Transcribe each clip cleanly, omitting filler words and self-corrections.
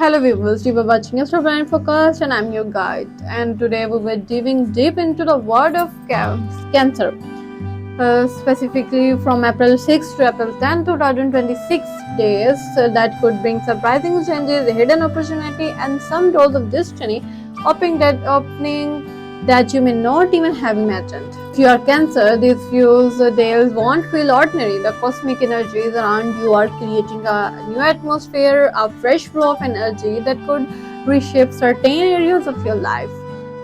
Hello viewers, you were watching Astro Blind Focus and I'm your guide. And today we were diving deep into the world of cancer, specifically from April 6 to April 10, 2026 days that could bring surprising changes, hidden opportunity, and some dose of destiny, opening that you may not even have imagined. If you are Cancer, these few days won't feel ordinary. The cosmic energies around you are creating a new atmosphere, a fresh flow of energy that could reshape certain areas of your life.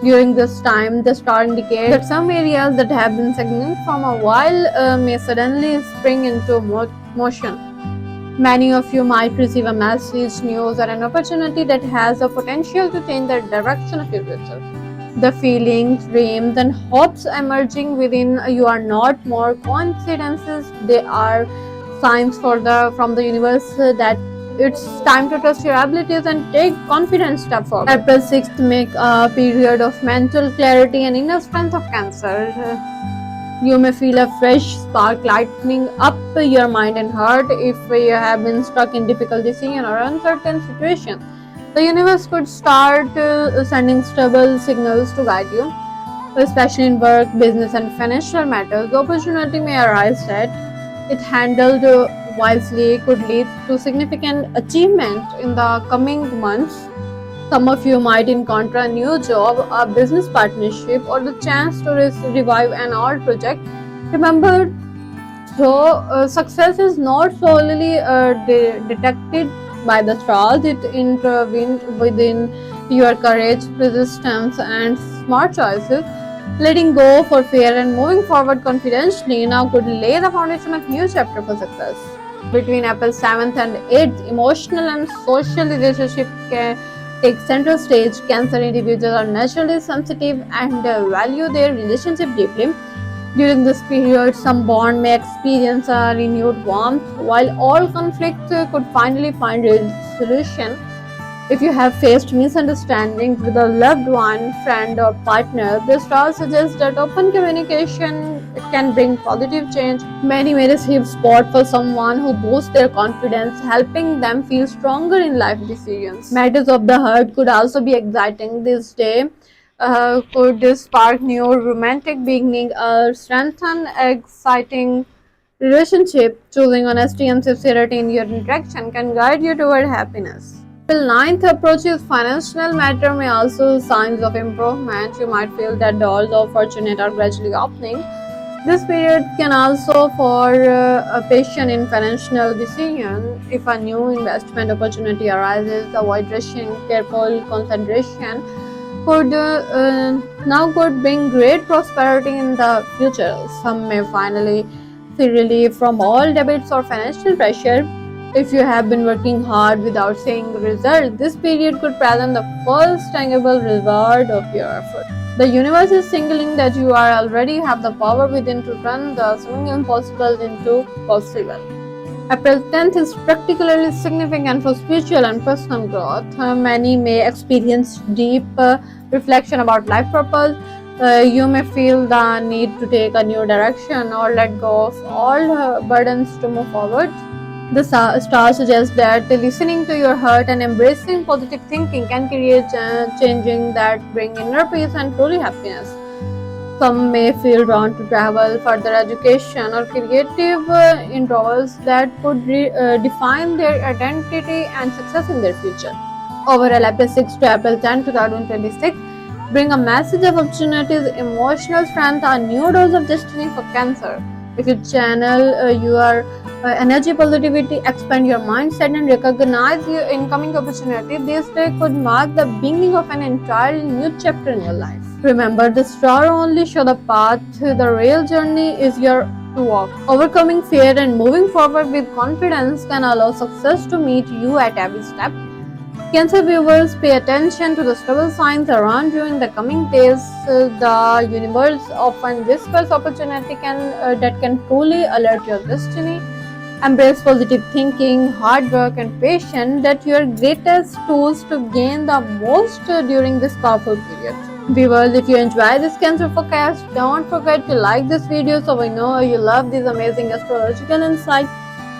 During this time, the star indicates that some areas that have been stagnant from a while may suddenly spring into motion. Many of you might receive a message, news, or an opportunity that has the potential to change the direction of your future. The feelings, dreams, and hopes emerging within you are not more coincidences. They are signs from the universe that it's time to trust your abilities and take confident step forward. April 6th make a period of mental clarity and inner strength of Cancer. You may feel a fresh spark lighting up your mind and heart if you have been stuck in difficult decision or uncertain situation. The universe could start sending stable signals to guide you, especially in work, business, and financial matters. The opportunity may arise that, if handled wisely, could lead to significant achievement in the coming months. Some of you might encounter a new job, a business partnership, or the chance to revive an old project. Remember, success is not solely detected by the stars, it intervened within your courage, persistence, and smart choices. Letting go for fear and moving forward confidently now could lay the foundation of new chapter for success. Between April 7th and 8th, emotional and social relationship can take center stage. Cancer individuals are naturally sensitive and value their relationship deeply. During this period, some bond may experience a renewed warmth, while all conflict could finally find resolution. If you have faced misunderstandings with a loved one, friend, or partner, the stars suggest that open communication can bring positive change. Many may receive support for someone who boosts their confidence, helping them feel stronger in life decisions. Matters of the heart could also be exciting this day. Could this spark new romantic beginning or strengthen exciting relationship? Choosing honesty and sincerity in your interaction can guide you toward happiness. Till ninth approaches financial matter may also signs of improvement. You might feel that doors of fortune are gradually opening. This period can also for a patient in financial decision. If a new investment opportunity arises, avoid rushing. Careful concentration could bring great prosperity in the future. Some may finally feel relief from all debts or financial pressure. If you have been working hard without seeing results, this period could present the first tangible reward of your effort. The universe is signaling that you are already have the power within to turn the seeming impossible into possible. April 10th is particularly significant for spiritual and personal growth. Many may experience deep reflection about life purpose. You may feel the need to take a new direction or let go of all burdens to move forward. The star suggests that listening to your heart and embracing positive thinking can create changing that bring inner peace and truly happiness. Some may feel drawn to travel, further education, or creative endeavors that could define their identity and success in their future. Overall, April 6 to April 10, 2026 bring a message of opportunities, emotional strength, and new doors of destiny for Cancer. If you channel your energy positivity, expand your mindset, and recognize your incoming opportunity, this day could mark the beginning of an entirely new chapter in your life. Remember, the star only show the path, the real journey is your to walk. Overcoming fear and moving forward with confidence can allow success to meet you at every step. Cancer viewers, pay attention to the stable signs around you in the coming days. The universe often whispers opportunity that can truly alert your destiny. Embrace positive thinking, hard work, and patience that your greatest tools to gain the most during this powerful period. Viewers, if you enjoy this Cancer forecast, don't forget to like this video so we know you love these amazing astrological insights.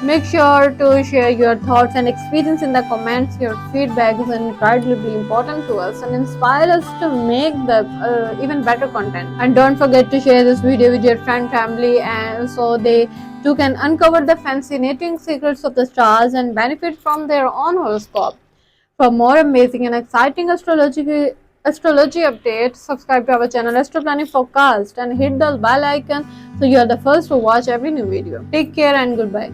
Make sure to share your thoughts and experience in the comments. Your feedback is incredibly important to us and inspire us to make the even better content. And don't forget to share this video with your friend, family, and so they too can uncover the fascinating secrets of the stars and benefit from their own horoscope. For more amazing and exciting astrology updates, subscribe to our channel Astro Planning Forecast and hit the bell icon so you are the first to watch every new video. Take care and goodbye.